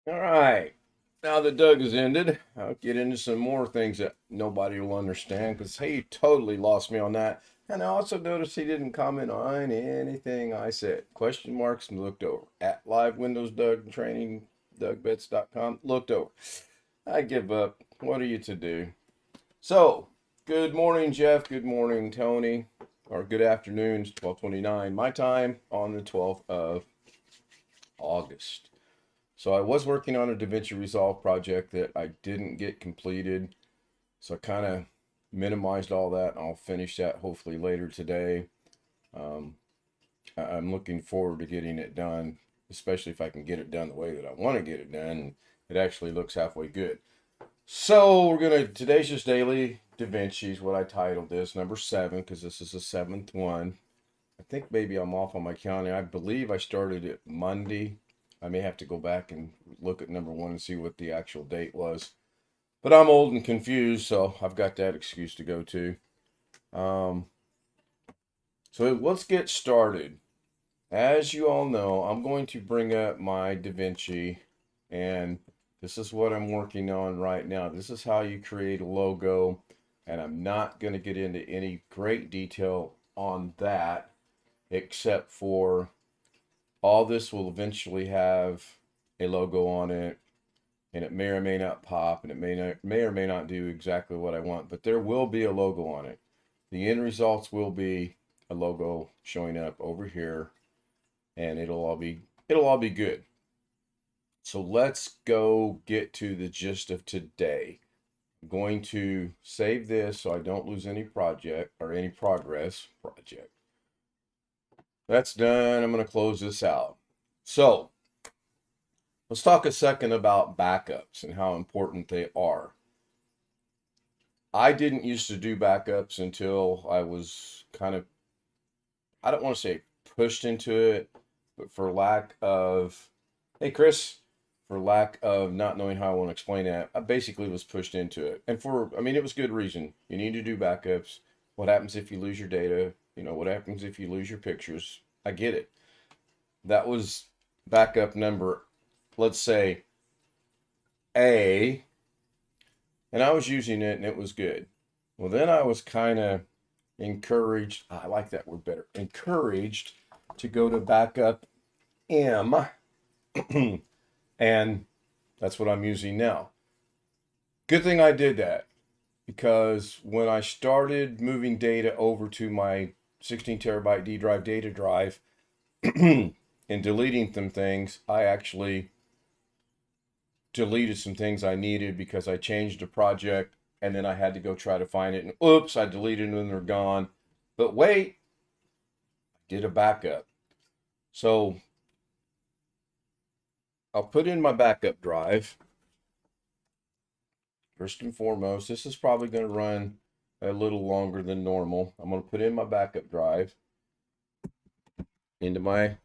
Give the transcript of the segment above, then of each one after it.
All right. Now that Doug has ended, I'll get into some more things that nobody will understand because he totally lost me on that. And I also noticed he didn't comment on anything I said. Question marks and looked over. At Live Windows Doug Training, DougBets.com, looked over. I give up. What are you to do? So, good morning, Jeff. Good morning, Tony. Or good afternoon, 12:29 my time on the 12th of August. So I was working on a Davinci Resolve project that I didn't get completed. So I kind of minimized all that. I'll finish that hopefully later today. Um, I'm looking forward to getting it done, especially if I can get it done the way that I want to get it done. It actually looks halfway good. So today's just daily Davinci is what I titled this, number 7, because this is the 7th one. I think maybe I'm off on my counting. I believe I started it Monday. I may have to go back and look at number 1 and see what the actual date was. But I'm old and confused, so I've got that excuse to go to. Um, so let's get started. As you all know, I'm going to bring up my DaVinci, and this is what I'm working on right now. This is how you create a logo, and I'm not going to get into any great detail on that, except for all this will eventually have a logo on it, and it may or may not pop, and it may or may not do exactly what I want, but there will be a logo on it. The end results will be a logo showing up over here, and it'll all be good. So let's go get to the gist of today. I'm going to save this so I don't lose any project or any progress project. That's done. I'm going to close this out. So let's talk a second about backups and how important they are. I didn't used to do backups until I was kind of, I don't want to say pushed into it, but hey, Chris, for lack of not knowing how I want to explain that, I basically was pushed into it. And it was good reason. You need to do backups. What happens if you lose your data? What happens if you lose your pictures? I get it. That was backup number, let's say A, and I was using it and it was good. Well, then I was kind of encouraged, I like that word better, encouraged to go to backup M, and that's what I'm using now. Good thing I did that because when I started moving data over to my 16 terabyte D drive data drive and deleting some things, I actually deleted some things I needed because I changed a project and then I had to go try to find it. And oops, I deleted them and they're gone. But wait, I did a backup. So I'll put in my backup drive. First and foremost, this is probably going to run a little longer than normal. I'm going to put in my backup drive into my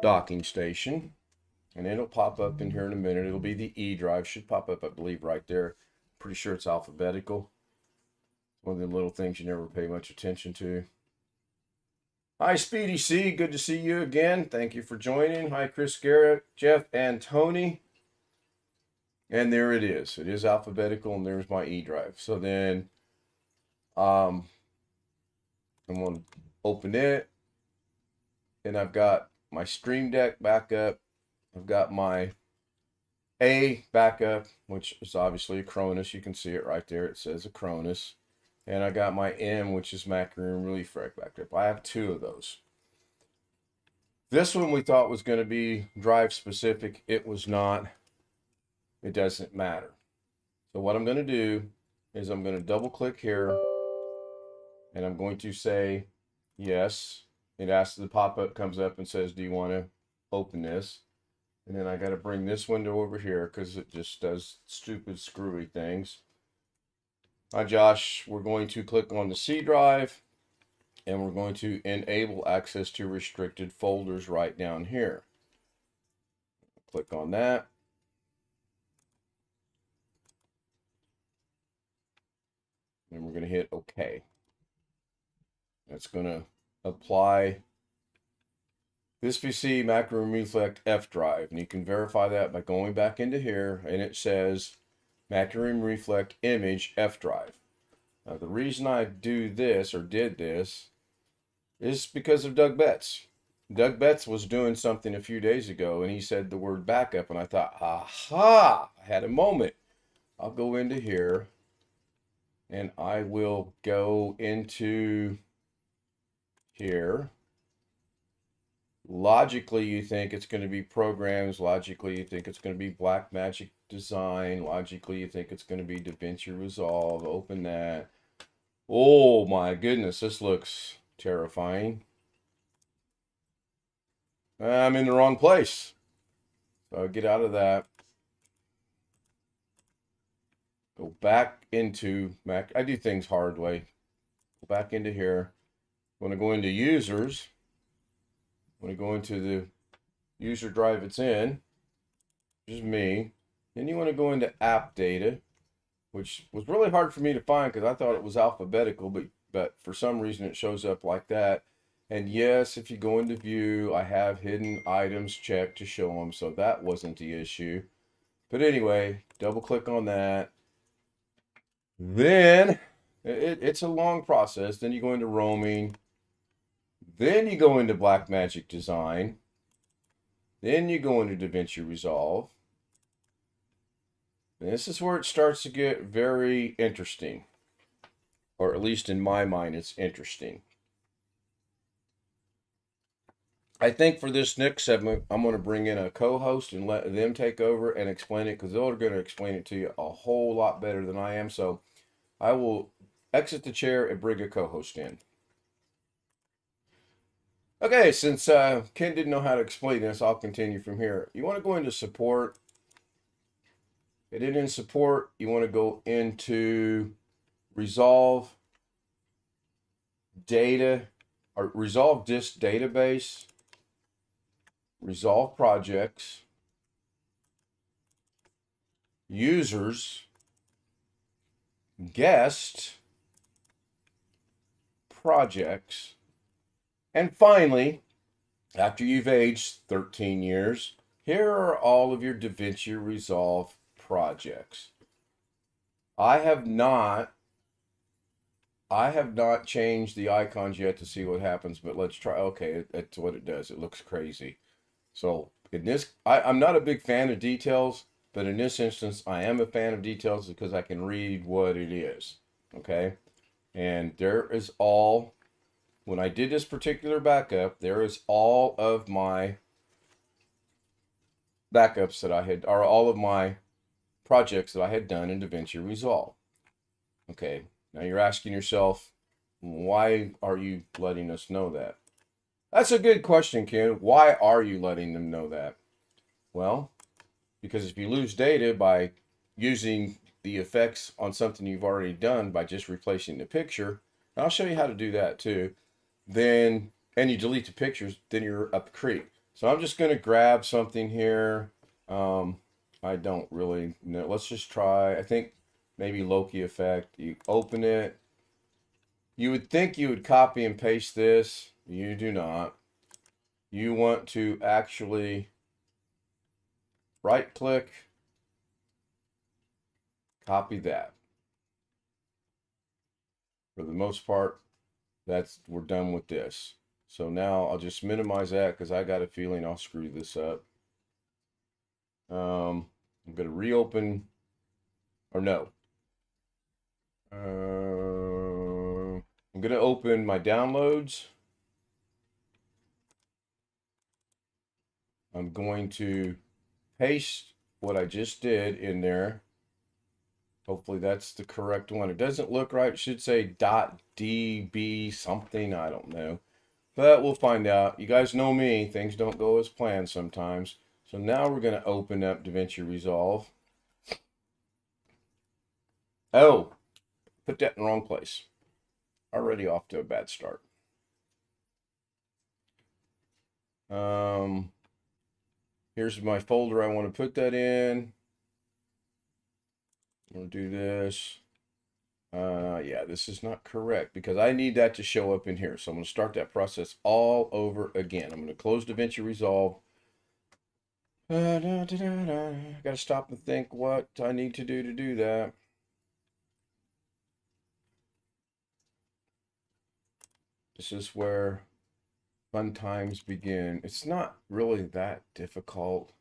docking station, and it'll pop up in here in a minute. It'll be the E drive. Should pop up, I believe, right there. Pretty sure it's alphabetical. One of the little things you never pay much attention to. Hi, Speedy C. Good to see you again. Thank you for joining. Hi, Chris Garrett, Jeff, and Tony. And there it is. It is alphabetical, and there's my E drive. So then I'm going to open it, and I've got my Stream Deck backup. I've got my A backup, which is obviously a Cronus. You can see it right there. It says a Cronus. And I got my M, which is Macaroon Relief Rack backup. I have 2 of those. This one we thought was going to be drive specific. It was not. It doesn't matter. So what I'm going to do is I'm going to double click here and I'm going to say yes. It asks, the pop-up comes up and says, do you want to open this? And then I got to bring this window over here because it just does stupid screwy things. Hi, Josh. We're going to click on the C drive and we're going to enable access to restricted folders right down here. Click on that. And we're going to hit OK. That's going to apply This PC macro reflect F drive, and you can verify that by going back into here, and it says macro reflect image F drive. Now, the reason I do this or did this is because of Doug Betts. Doug Betts was doing something a few days ago, and he said the word backup, and I thought, aha, I had a moment. I'll go into here, and I will go into here. Logically, you think it's going to be programs. Logically, you think it's going to be Blackmagic Design. Logically, you think it's going to be Davinci Resolve. Open that. Oh my goodness, this looks terrifying. I'm in the wrong place. So I'll get out of that. Go back into Mac. I do things hard way. Go back into here. I want to go into users. I want to go into the user drive it's in, which is me. Then you want to go into app data, which was really hard for me to find because I thought it was alphabetical, but for some reason it shows up like that. And yes, if you go into view, I have hidden items checked to show them, so that wasn't the issue. But anyway, double click on that. Then it's a long process. Then you go into roaming. Then you go into Blackmagic Design. Then you go into Davinci Resolve. And this is where it starts to get very interesting. Or at least in my mind, it's interesting. I think for this next segment, I'm going to bring in a co-host and let them take over and explain it because they're going to explain it to you a whole lot better than I am. So I will exit the chair and bring a co-host in. Okay, since Ken didn't know how to explain this, I'll continue from here. You want to go into support. And then in support, you want to go into resolve data or resolve disk database, resolve projects, users, guest, projects, and finally, after you've aged 13 years, here are all of your Davinci Resolve projects. I have not changed the icons yet to see what happens, but let's try. Okay, that's what it does. It looks crazy. So in this, I'm not a big fan of details, but in this instance, I am a fan of details because I can read what it is. Okay, and there is all. When I did this particular backup, there is all of my backups that I had, or all of my projects that I had done in Davinci Resolve. Okay, now you're asking yourself, why are you letting us know that? That's a good question, Ken. Why are you letting them know that? Well, because if you lose data by using the effects on something you've already done by just replacing the picture, and I'll show you how to do that too, then, and you delete the pictures, then you're up the creek. So I'm just going to grab something here. I don't really know. Let's just try, I think maybe Loki effect. You open it. You would think you would copy and paste this. You do not. You want to actually right click, copy that. For the most part, we're done with this. So now I'll just minimize that because I got a feeling I'll screw this up. I'm going to reopen, or no. I'm going to open my downloads. I'm going to paste what I just did in there. Hopefully that's the correct one. It doesn't look right. It should say .db something. I don't know. But we'll find out. You guys know me. Things don't go as planned sometimes. So now we're going to open up Davinci Resolve. Oh, put that in the wrong place. Already off to a bad start. Here's my folder I want to put that in. I'm going to do this. Yeah, this is not correct because I need that to show up in here. So I'm going to start that process all over again. I'm going to close Davinci Resolve. Got to stop and think what I need to do that. This is where fun times begin. It's not really that difficult.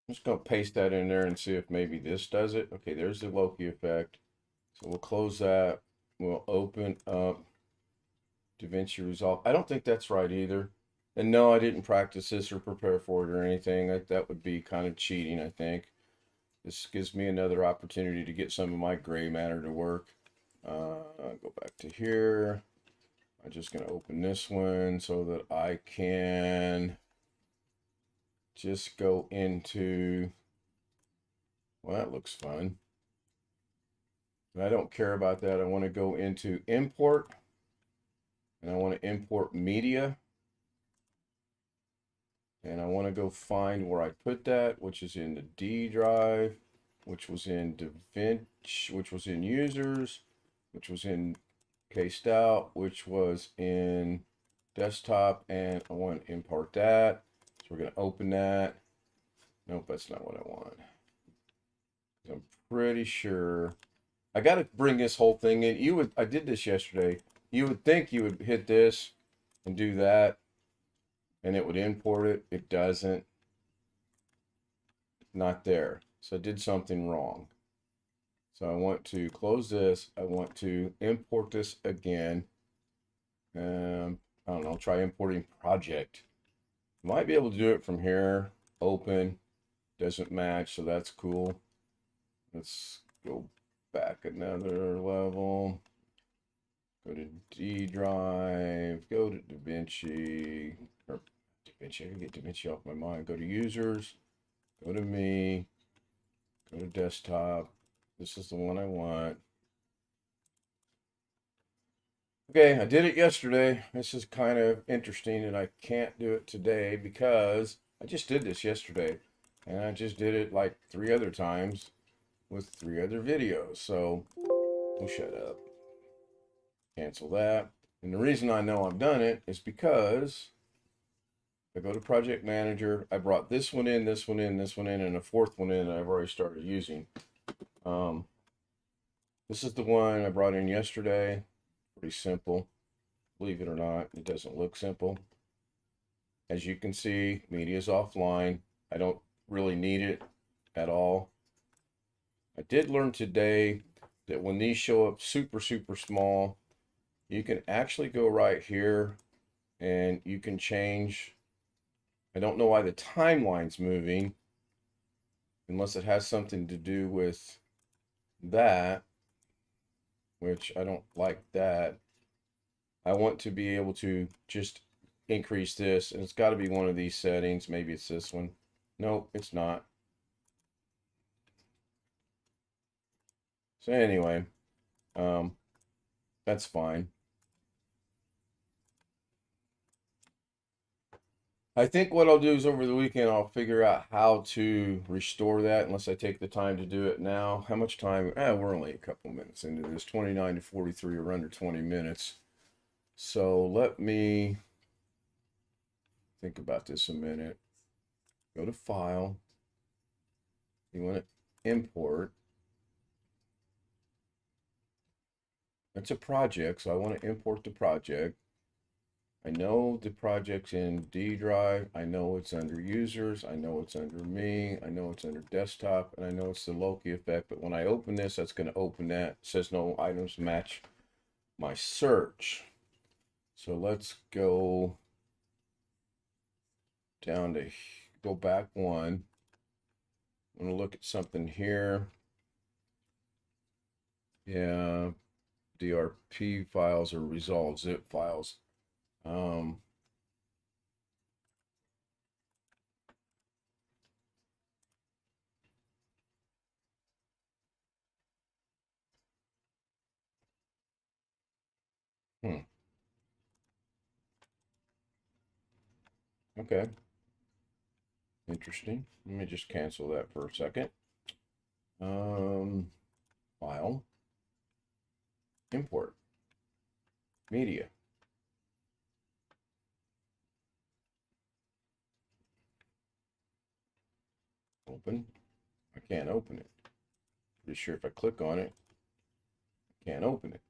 I'm just going to paste that in there and see if maybe this does it. Okay, there's the Loki effect. So we'll close that. We'll open up Davinci Resolve. I don't think that's right either. And no, I didn't practice this or prepare for it or anything. That would be kind of cheating, I think. This gives me another opportunity to get some of my gray matter to work. Go back to here. I'm just going to open this one so that I can just go into, well, that looks fun. But I don't care about that. I want to go into import, and I want to import media. And I want to go find where I put that, which is in the D drive, which was in Davinci, which was in users, which was in Stout, which was in desktop, and I want to import that. So we're going to open that. Nope, that's not what I want. I'm pretty sure I got to bring this whole thing in. I did this yesterday. You would think you would hit this and do that, and it would import it. It doesn't. Not there. So I did something wrong. So I want to close this. I want to import this again. I don't know, try importing project. Might be able to do it from here. Open. Doesn't match, so that's cool. Let's go back another level. Go to D drive. Go to Davinci. Or Davinci, I can get Davinci off my mind. Go to users. Go to me. Go to desktop. This is the one I want. Okay, I did it yesterday. This is kind of interesting, and I can't do it today because I just did this yesterday. And I just did it like 3 other times with 3 other videos. So we'll shut up. Cancel that. And the reason I know I've done it is because I go to Project Manager. I brought this one in, this one in, this one in, and a fourth one in that I've already started using. This is the one I brought in yesterday. Pretty simple. Believe it or not, it doesn't look simple. As you can see, media is offline. I don't really need it at all. I did learn today that when these show up super, super small, you can actually go right here and you can change. I don't know why the timeline's moving unless it has something to do with that, which I don't like that. I want to be able to just increase this, and it's got to be one of these settings. Maybe it's this one. Nope, it's not. So anyway, that's fine. I think what I'll do is over the weekend I'll figure out how to restore that unless I take the time to do it now. How much time? We're only a couple minutes into this. 29 to 43 or under 20 minutes. So let me think about this a minute. Go to File. You want to import. It's a project, so I want to import the project. I know the project's in D drive. I know it's under users. I know it's under me. I know it's under desktop. And I know it's the Loki effect. But when I open this, that's going to open that. It says no items match my search. So let's go down to, go back one. I'm going to look at something here. Yeah, DRP files or resolve zip files. Um, hmm, okay, interesting. Let me just cancel that for a second. Um, File, import, media, open. I can't open it. Pretty sure if I click on it, I can't open it.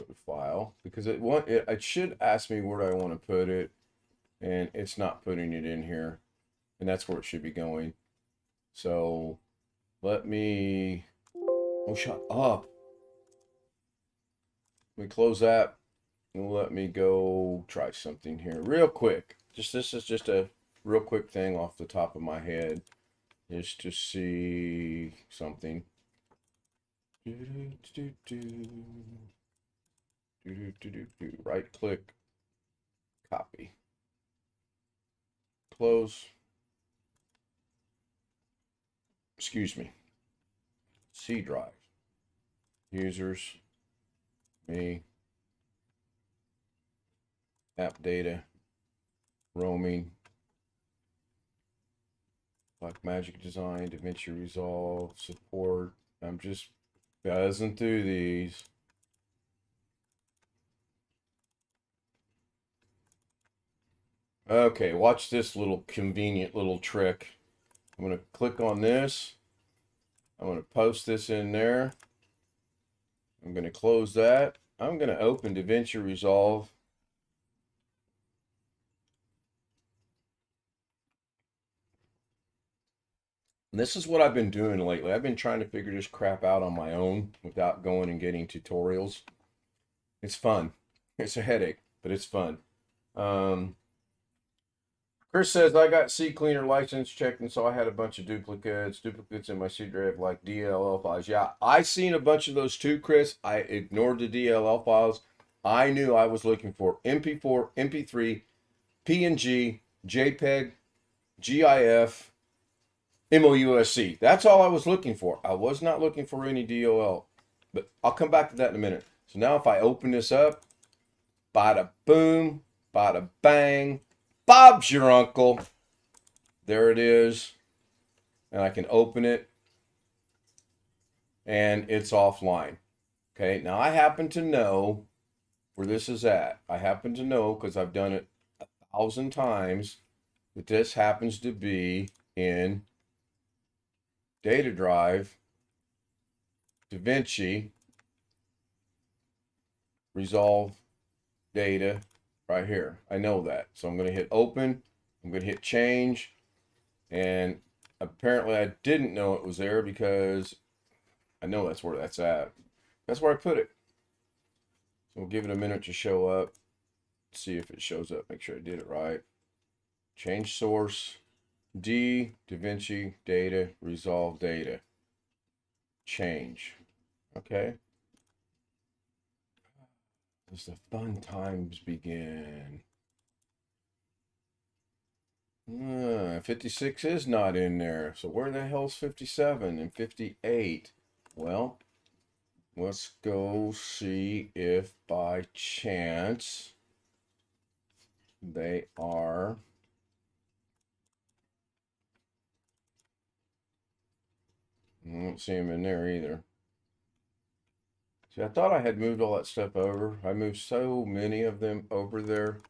Go to file because it should ask me where I want to put it, and it's not putting it in here, and that's where it should be going. So let me. Oh, shut up. Let me close that and let me go try something here real quick. This is just a real quick thing off the top of my head, just to see something. Right click, copy, close. Excuse me. C drive, users, me, app data, roaming, Black Magic Design, Davinci Resolve, support. I'm just buzzing through these. Okay, watch this little convenient little trick. I'm going to click on this. I'm going to post this in there. I'm going to close that. I'm going to open Davinci Resolve. And this is what I've been doing lately. I've been trying to figure this crap out on my own without going and getting tutorials. It's fun. It's a headache, but it's fun. Um, Chris says I got CCleaner license checked, and so I had a bunch of duplicates in my C drive like DLL files. Yeah, I seen a bunch of those too, Chris. I ignored the DLL files. I knew I was looking for MP4, MP3, PNG, JPEG, GIF, MOUSC. That's all I was looking for. I was not looking for any DOL, but I'll come back to that in a minute. So now if I open this up, bada boom, bada bang, Bob's your uncle. There it is. And I can open it and it's offline. Okay, now I happen to know where this is at. I happen to know because I've done it 1,000 times that this happens to be in data drive, Davinci, resolve data right here. I know that. So I'm going to hit open. I'm going to hit change. And apparently I didn't know it was there because I know that's where that's at. That's where I put it. So we'll give it a minute to show up. See if it shows up. Make sure I did it right. Change source. Davinci data, resolve data. Change. Okay. As the fun times begin. 56 is not in there. So where the hell's 57 and 58? Well, let's go see if by chance they are. I don't see them in there either. See, I thought I had moved all that stuff over. I moved so many of them over there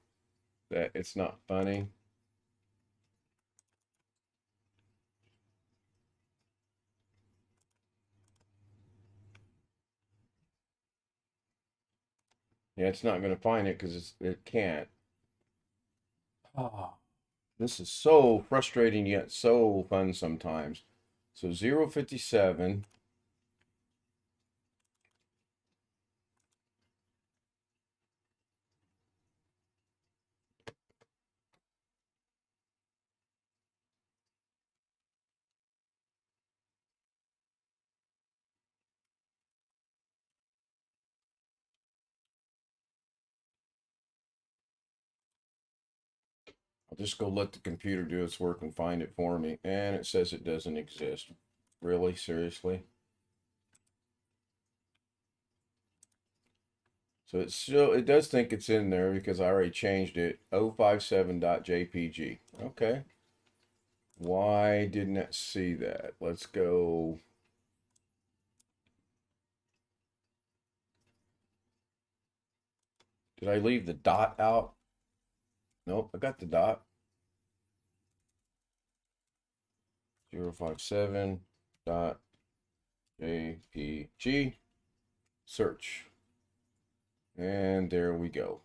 that it's not funny. Yeah, it's not going to find it because it can't. Oh, this is so frustrating yet so fun sometimes. So 057. I'll just go let the computer do its work and find it for me. And it says it doesn't exist. Really? Seriously? So it's still, it does think it's in there because I already changed it. 057.jpg. Okay. Why didn't it see that? Let's go. Did I leave the dot out? Nope, I got the dot. 057.jpg. Search. And there we go.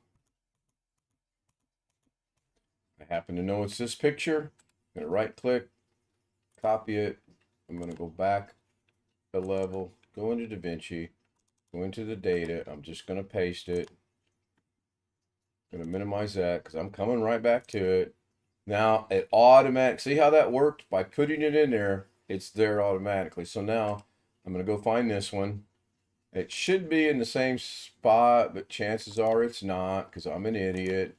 I happen to know it's this picture. I'm going to right click, copy it. I'm going to go back a level, go into Davinci, go into the data. I'm just going to paste it. Going to minimize that because I'm coming right back to it. Now it see how that worked? By putting it in there, it's there automatically. So now I'm going to go find this one. It should be in the same spot, but chances are it's not because I'm an idiot.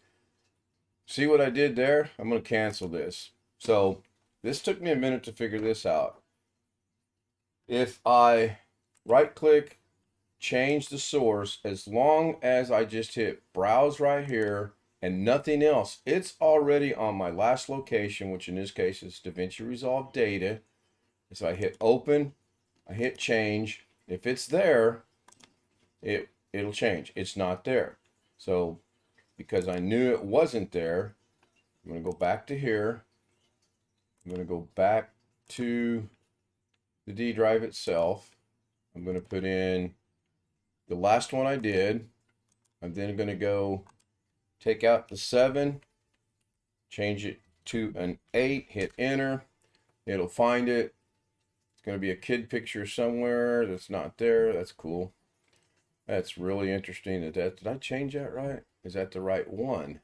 See what I did there? I'm going to cancel this. So this took me a minute to figure this out. If I right click, change the source, as long as I just hit browse right here and nothing else, it's already on my last location, which in this case is Davinci Resolve data. So I hit open, I hit change. If it's there, it'll change. It's not there. So because I knew it wasn't there, I'm going to go back to here. I'm going to go back to the D drive itself. I'm going to put in the last one I did. I'm then going to go take out the 7, change it to an 8, hit enter. It'll find it. It's going to be a kid picture somewhere that's not there. That's cool. That's really interesting. Did I change that right? Is that the right one?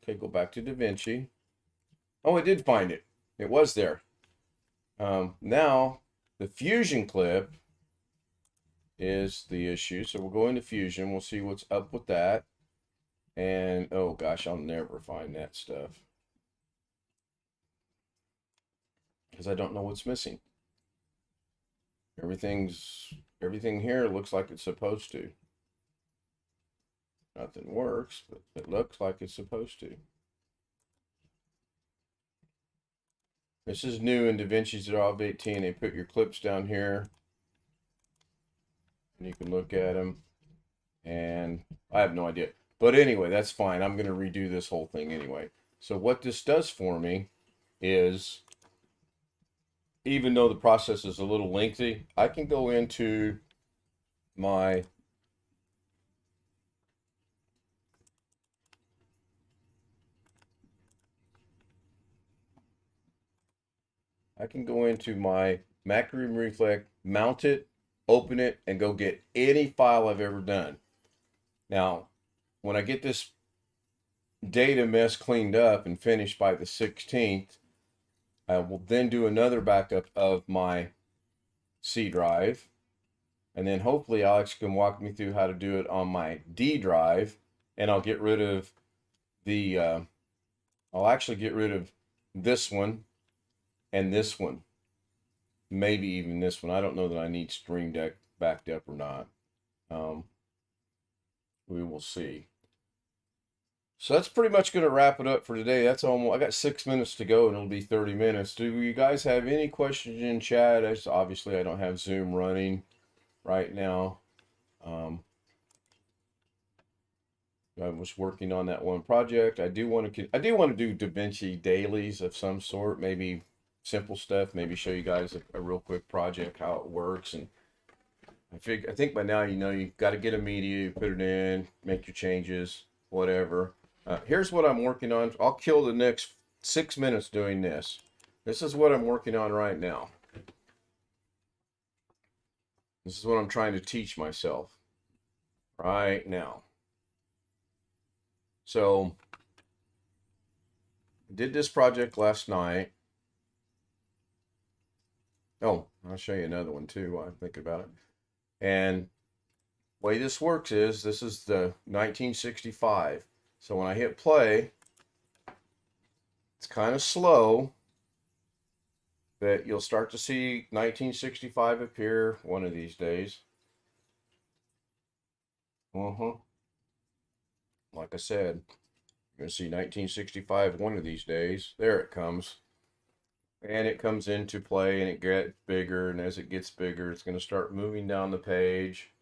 Okay, go back to Davinci. Oh, it did find it. It was there. Now, the Fusion clip is the issue. So we'll go into Fusion. We'll see what's up with that. And, oh gosh, I'll never find that stuff. Because I don't know what's missing. Everything here looks like it's supposed to. Nothing works, but it looks like it's supposed to. This is new in Davinci's Resolve 18. They put your clips down here. And you can look at them. And I have no idea. But anyway, that's fine. I'm going to redo this whole thing anyway. So what this does for me is, even though the process is a little lengthy, I can go into my Macro Reflect, mount it, open it, and go get any file I've ever done. Now, when I get this data mess cleaned up and finished by the 16th, I will then do another backup of my C drive. And then hopefully Alex can walk me through how to do it on my D drive. And I'll get rid of the, I'll actually get rid of this one and this one. Maybe even this one. I don't know that I need Stream Deck backed up or not. We will see. So that's pretty much going to wrap it up for today. That's almost, I got 6 minutes to go and it'll be 30 minutes. Do you guys have any questions in chat? Obviously I don't have Zoom running right now. I was working on that one project. I do want to do Davinci dailies of some sort, maybe simple stuff, maybe show you guys a real quick project, how it works. And I think by now you know you've got to get a media, you put it in, make your changes, whatever. Here's what I'm working on. I'll kill the next 6 minutes doing this. This is what I'm working on right now. This is what I'm trying to teach myself right now. So I did this project last night. Oh, I'll show you another one too while I think about it. And the way this works is, this is the 1965. So when I hit play, It's kind of slow, but you'll start to see 1965 appear one of these days. Like I said, you're going to see 1965 one of these days. There it comes. And it comes into play and it gets bigger. And as it gets bigger, it's going to start moving down the page.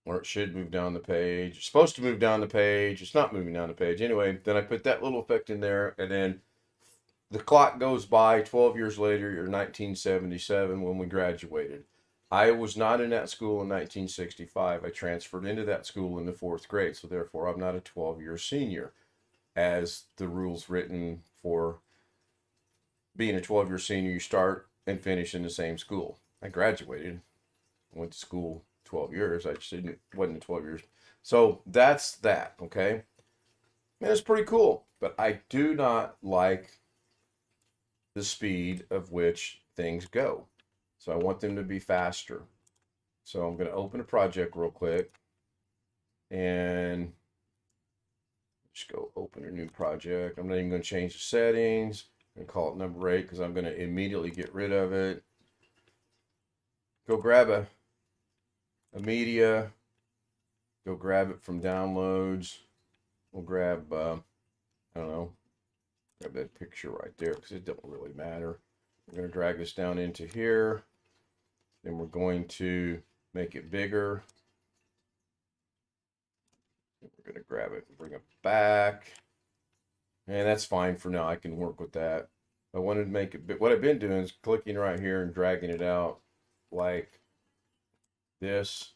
Or it should move down the page. It's supposed to move down the page. It's not moving down the page. Anyway, then I put that little effect in there. And then the clock goes by 12 years later, you're 1977 when we graduated. I was not in that school in 1965. I transferred into that school in the 4th grade. So therefore, I'm not a 12-year senior as the rules written for being a 12-year senior. You start and finish in the same school. I graduated, went to school 12 years. I just wasn't 12 years. So that's that, okay? And it's pretty cool. But I do not like the speed of which things go. So I want them to be faster. So I'm going to open a project real quick and just go open a new project. I'm not even going to change the settings. I'm going to call it number 8 because I'm going to immediately get rid of it. Go grab a media. Go grab it from downloads. We'll grab, I don't know, grab that picture right there because it don't really matter. We're going to drag this down into here. Then we're going to make it bigger. We're going to grab it and bring it back. And that's fine for now. I can work with that. I wanted to make it big. What I've been doing is clicking right here and dragging it out like this.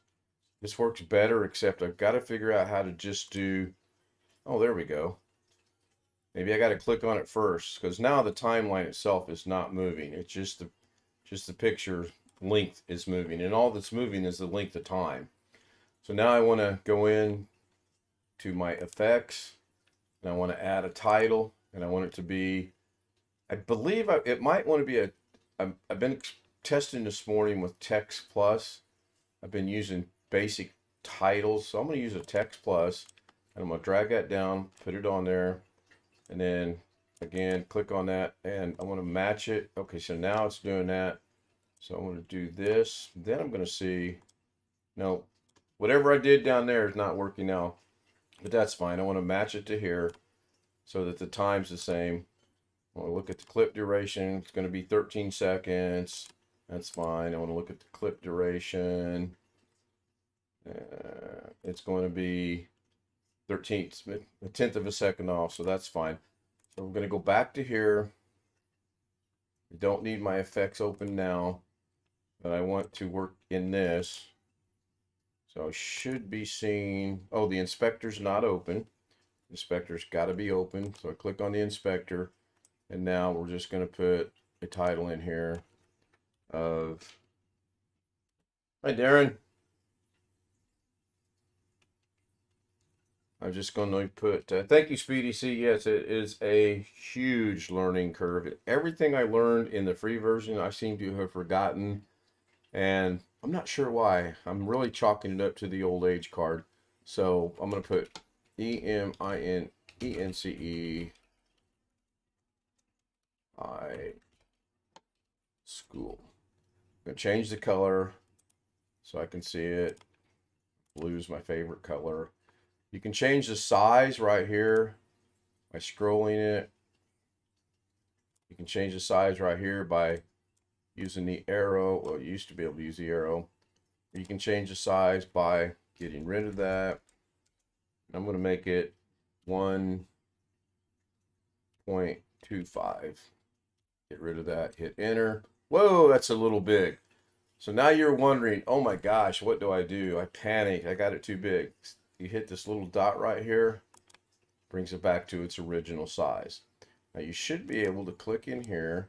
This works better, except I've got to figure out how to just do, oh, there we go. Maybe I got to click on it first because now the timeline itself is not moving. It's just the picture length is moving, and all that's moving is the length of time. So now I want to go in to my effects, and I want to add a title, and I want it to be, I believe it might want to be I've been testing this morning with Text Plus. I've been using basic titles, so I'm going to use a Text Plus, and I'm going to drag that down, put it on there, and then again click on that, and I want to match it. Okay, so now it's doing that. So I'm going to do this. Then I'm going to see, no, whatever I did down there is not working now, but that's fine. I want to match it to here so that the time's the same. I want to look at the clip duration. It's going to be 13 seconds. That's fine. I want to look at the clip duration. It's going to be 13th, a tenth of a second off, so that's fine. So we're going to go back to here. I don't need my effects open now, but I want to work in this. So I should be seeing, oh, the inspector's not open. Inspector's got to be open. So I click on the inspector, and now we're just going to put a title in here of, hi, Darren. I'm just going to put, thank you, Speedy C. Yes, it is a huge learning curve. Everything I learned in the free version, I seem to have forgotten. And I'm not sure why. I'm really chalking it up to the old age card. So I'm going to put EMINENCEI school. I'm going to change the color so I can see it. Blue is my favorite color. You can change the size right here by scrolling it. You can change the size right here by using the arrow. Well, you used to be able to use the arrow. You can change the size by getting rid of that. I'm going to make it 1.25. Get rid of that. Hit enter. Whoa, that's a little big. So now you're wondering, oh my gosh, what do? I panicked. I got it too big. You hit this little dot right here, brings it back to its original size. Now you should be able to click in here.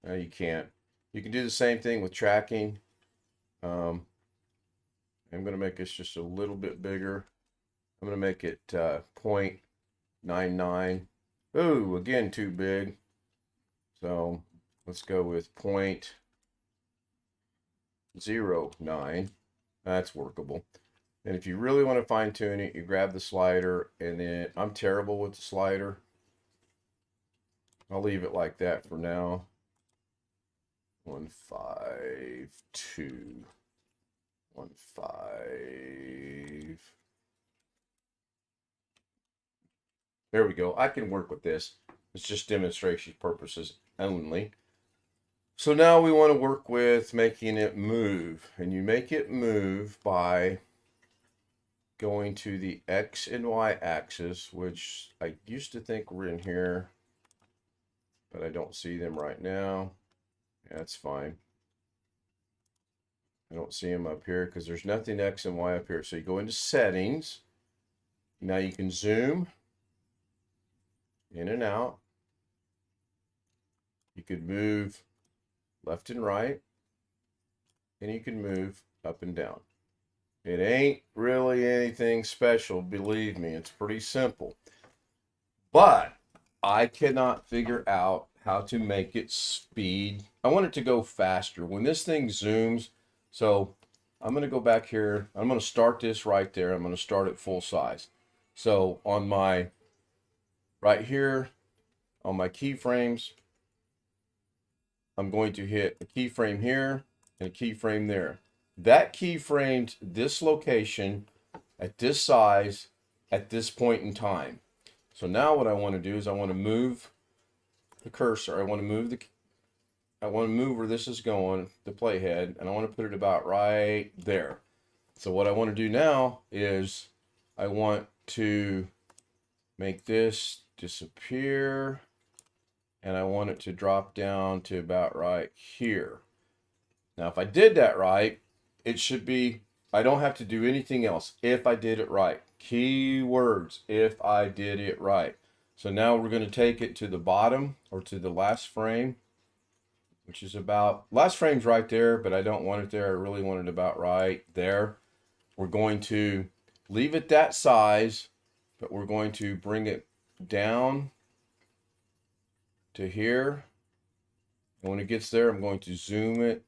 No, you can't. You can do the same thing with tracking. I'm going to make this just a little bit bigger. I'm going to make it 0.99. Ooh, again, too big. So let's go with 0.09. That's workable. And if you really want to fine tune it, you grab the slider, and then I'm terrible with the slider. I'll leave it like that for now. 152. 15. There we go. I can work with this. It's just demonstration purposes only. So now we want to work with making it move. And you make it move by going to the X and Y axis, which I used to think were in here, but I don't see them right now. That's fine. I don't see them up here because there's nothing X and Y up here. So you go into settings. Now you can zoom in and out. You could move left and right, and you can move up and down. It ain't really anything special, believe me. It's pretty simple. But I cannot figure out how to make it speed. I want it to go faster. When this thing zooms, so I'm going to go back here. I'm going to start this right there. I'm going to start at full size. So on my, right here, on my keyframes, I'm going to hit a keyframe here and a keyframe there. That keyframed this location at this size at this point in time. So now what I want to do is I want to move the cursor. I want to move where this is going, the playhead, and I want to put it about right there. So what I want to do now is I want to make this disappear, and I want it to drop down to about right here. Now, if I did that right, it should be, I don't have to do anything else if I did it right. Keywords, if I did it right. So now we're going to take it to the bottom or to the last frame, which is about, last frame's right there, but I don't want it there. I really want it about right there. We're going to leave it that size, but we're going to bring it down to here. And when it gets there, I'm going to zoom it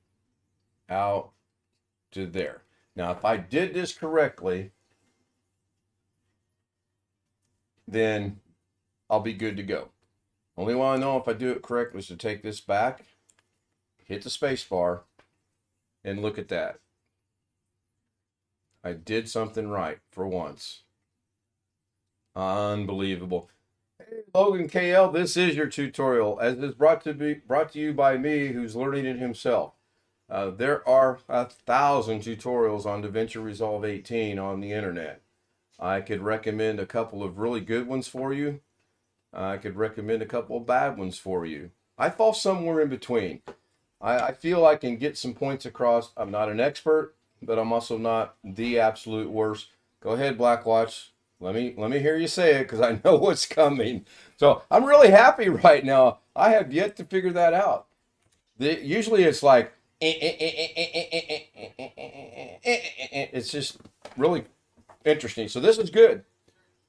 out to there. Now, if I did this correctly, then I'll be good to go. Only way I know if I do it correctly is to take this back, hit the space bar, and look at that. I did something right for once. Unbelievable. Hey, Logan KL, this is your tutorial, as is brought to you by me, who's learning it himself. There are 1,000 tutorials on Davinci Resolve 18 on the internet. I could recommend a couple of really good ones for you. I could recommend a couple of bad ones for you. I fall somewhere in between. I feel I can get some points across. I'm not an expert, but I'm also not the absolute worst. Go ahead, Blackwatch. Let me hear you say it, because I know what's coming. So I'm really happy right now. I have yet to figure that out. Usually it's like, it's just really interesting. So this is good.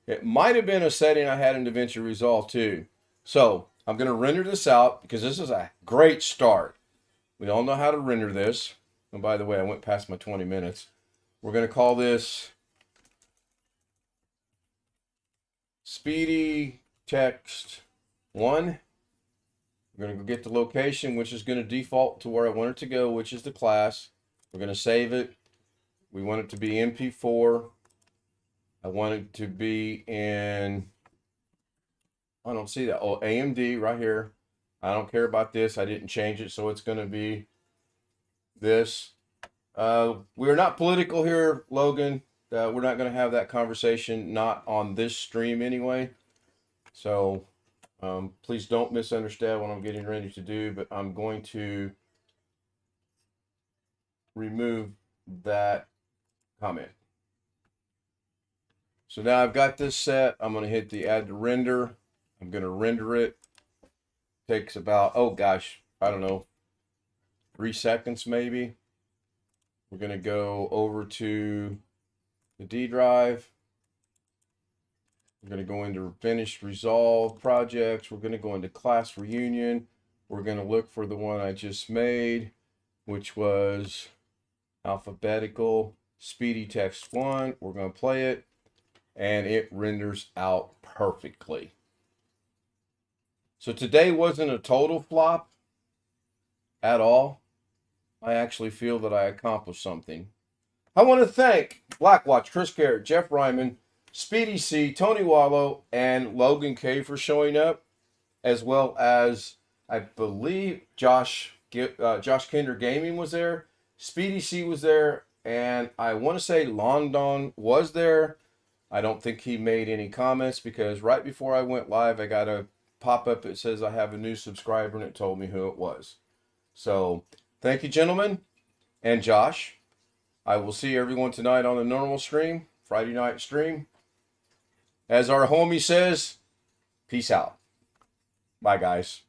It might have been a setting I had in Davinci Resolve 2. So I'm going to render this out because this is a great start. We all know how to render this. And by the way, I went past my 20 minutes. We're going to call this Speedy Text 1. We're going to go get the location, which is going to default to where I want it to go, which is the class. We're going to save it. We want it to be MP4. I want it to be in, I don't see that. Oh, AMD right here. I don't care about this. I didn't change it, so it's going to be this. We're not political here, Logan. We're not going to have that conversation, not on this stream anyway. So please don't misunderstand what I'm getting ready to do, but I'm going to remove that comment. So now I've got this set. I'm going to hit the add to render. I'm going to render it. Takes about, oh gosh, I don't know, 3 seconds maybe. We're going to go over to the D drive. We're going to go into finished resolve projects. We're going to go into class reunion. We're going to look for the one I just made, which was alphabetical Speedy Text 1. We're going to play it, and it renders out perfectly. So today wasn't a total flop at all. I actually feel that I accomplished something. I want to thank Blackwatch, Chris Garrett, Jeff Ryman, Speedy C, Tony Wallow, and Logan K for showing up, as well as I believe Josh Kinder Gaming was there, Speedy C was there, and I want to say London was there. I don't think he made any comments because right before I went live, I got a pop up that says I have a new subscriber and it told me who it was. So thank you, gentlemen, and Josh. I will see everyone tonight on the normal stream, Friday night stream. As our homie says, peace out. Bye, guys.